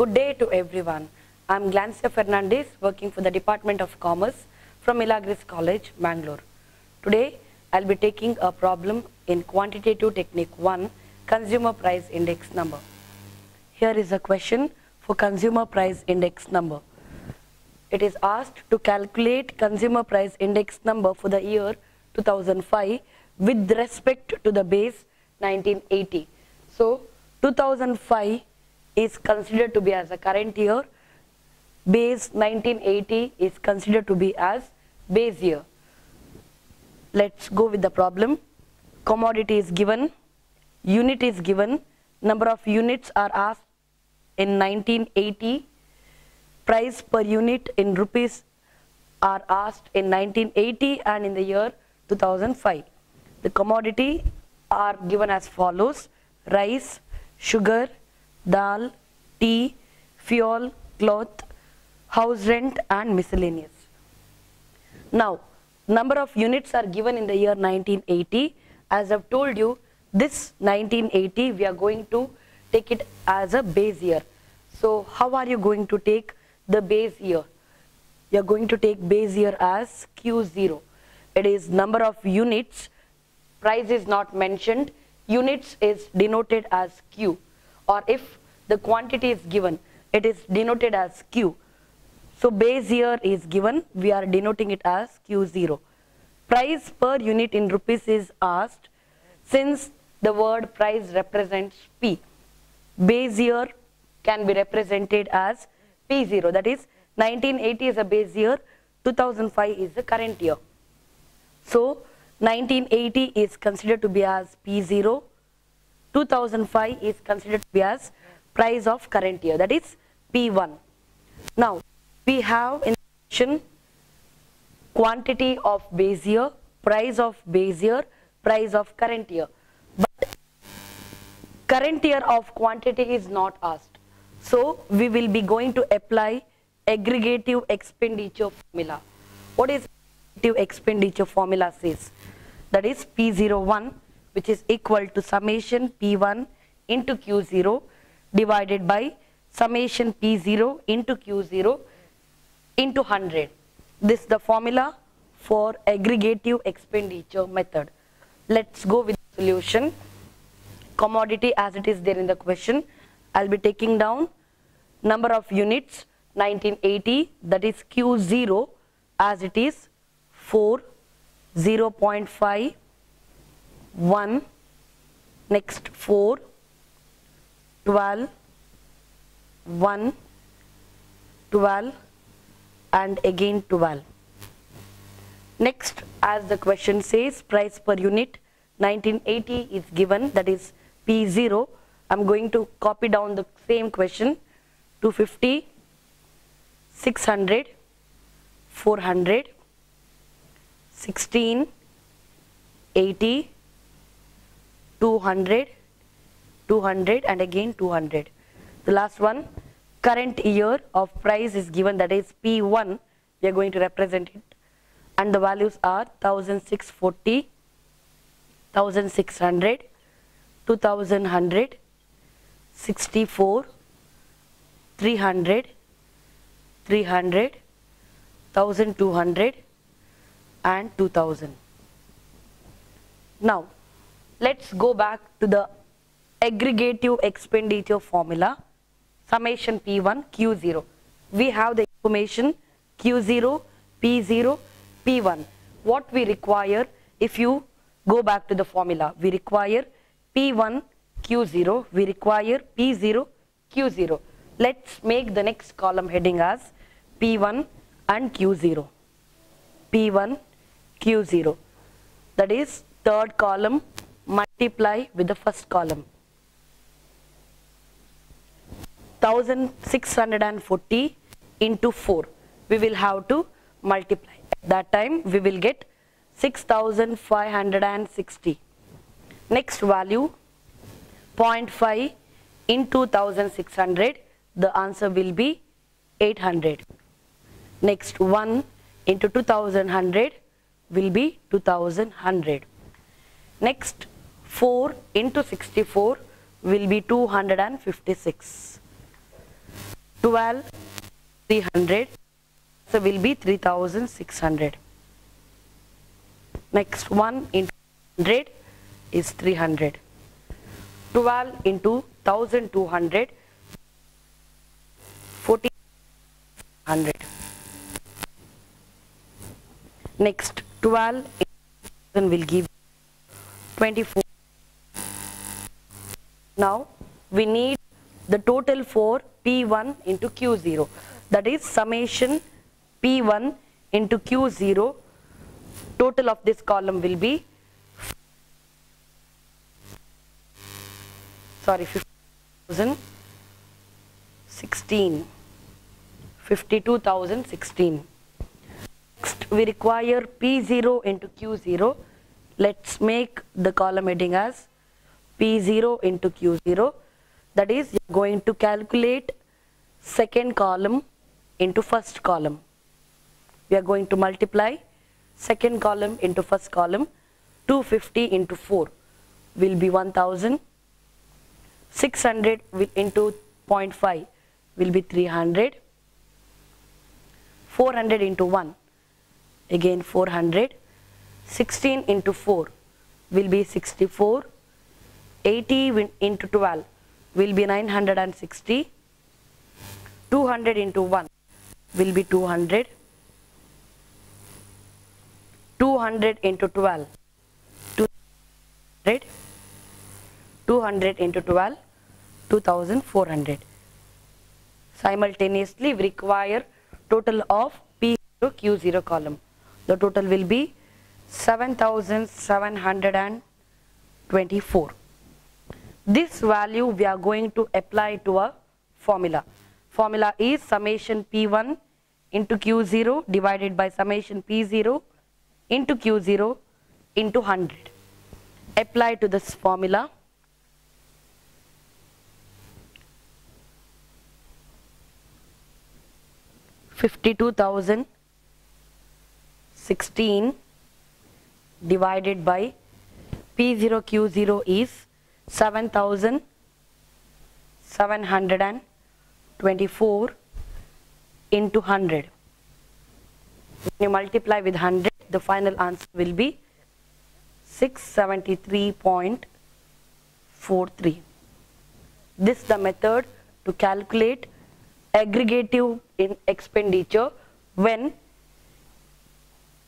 Good day to everyone. I am Glancia Fernandez, working for the Department of Commerce from Milagres College, Bangalore. Today, I will be taking a problem in Quantitative Technique 1, Consumer Price Index Number. Here is a question for Consumer Price Index Number. It is asked to calculate Consumer Price Index Number for the year 2005 with respect to the base 1980. So, 2005 is considered to be as a current year, base 1980 is considered to be as base year. Let's go with the problem. Commodity is given, unit is given, number of units are asked in 1980, price per unit in rupees are asked in 1980 and in the year 2005. The commodity are given as follows: rice, sugar, dal, tea, fuel, cloth, house rent and miscellaneous. Now, number of units are given in the year 1980. As I've told you, this 1980 we are going to take it as a base year. So, how are you going to take the base year? You are going to take base year as Q0. It is number of units, price is not mentioned, units is denoted as Q, or if the quantity is given, it is denoted as Q. So base year is given, we are denoting it as Q0. Price per unit in rupees is asked, since the word price represents P. Base year can be represented as P0, that is 1980 is a base year, 2005 is the current year. So 1980 is considered to be as P0, 2005 is considered to be as price of current year, that is P1. Now we have in the question quantity of base year, price of base year, price of current year, but current year of quantity is not asked. So we will be going to apply aggregative expenditure formula. What is aggregative expenditure formula says? That is P01, which is equal to summation P1 into Q0 divided by summation P0 into Q0 into 100. This is the formula for aggregative expenditure method. Let's go with the solution. Commodity as it is there in the question. I'll be taking down number of units 1980, that is Q0 as it is 4, 0.5, 1, next 4, 12, 1, 12 and again 12. Next, as the question says, price per unit 1980 is given, that is P0. I'm going to copy down the same question: 250, 600, 400, 16, 80, 200, 200 and again 200. The last one, current year of price is given, that is P1. We are going to represent it and the values are 1640, 1600, 2100, 64, 300, 300, 1200 and 2000. Now let's go back to the aggregative expenditure formula, summation P1 Q0. We have the information Q0, P0, P1. What we require, if you go back to the formula, we require P1 Q0, we require P0 Q0. Let's make the next column heading as P1 and Q0. P1 Q0, that is third column, multiply with the first column. 1640 into 4, we will have to multiply. At that time we will get 6560. Next value 0.5 into 1600, the answer will be 800. Next 1 into 2100 will be 2100. Next 4 into 64 will be 256. 12, 300, so will be 3600. Next 1 into 100 is 300. 12 into 1200, 1400. Next 12 will give 24. Now we need the total for P1 into Q0, that is summation P1 into Q0. Total of this column will be 52,016. Next we require P0 into Q0. Let's make the column heading as P0 into Q0. That is, you are going to calculate second column into first column. We are going to multiply second column into first column. 250 into 4 will be 1000. 600 into 0.5 will be 300. 400 into 1, again 400. 16 into 4 will be 64. 80 into 12 will be 960. 200 into 1 will be 200. 200 into 12, 200. 200 into 12, 2400. Simultaneously we require total of P0 Q0 column. The total will be 7724. This value we are going to apply to a formula. Formula is summation P1 into Q0 divided by summation P0 into Q0 into 100. Apply to this formula. $52,016 divided by P0 Q0 is 7724 into 100. When you multiply with 100, the final answer will be 673.43. This is the method to calculate aggregative in expenditure when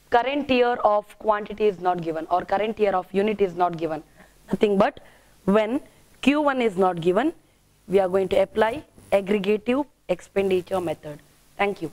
current year of quantity is not given or current year of unit is not given. Nothing but when Q1 is not given, we are going to apply aggregative expenditure method. Thank you.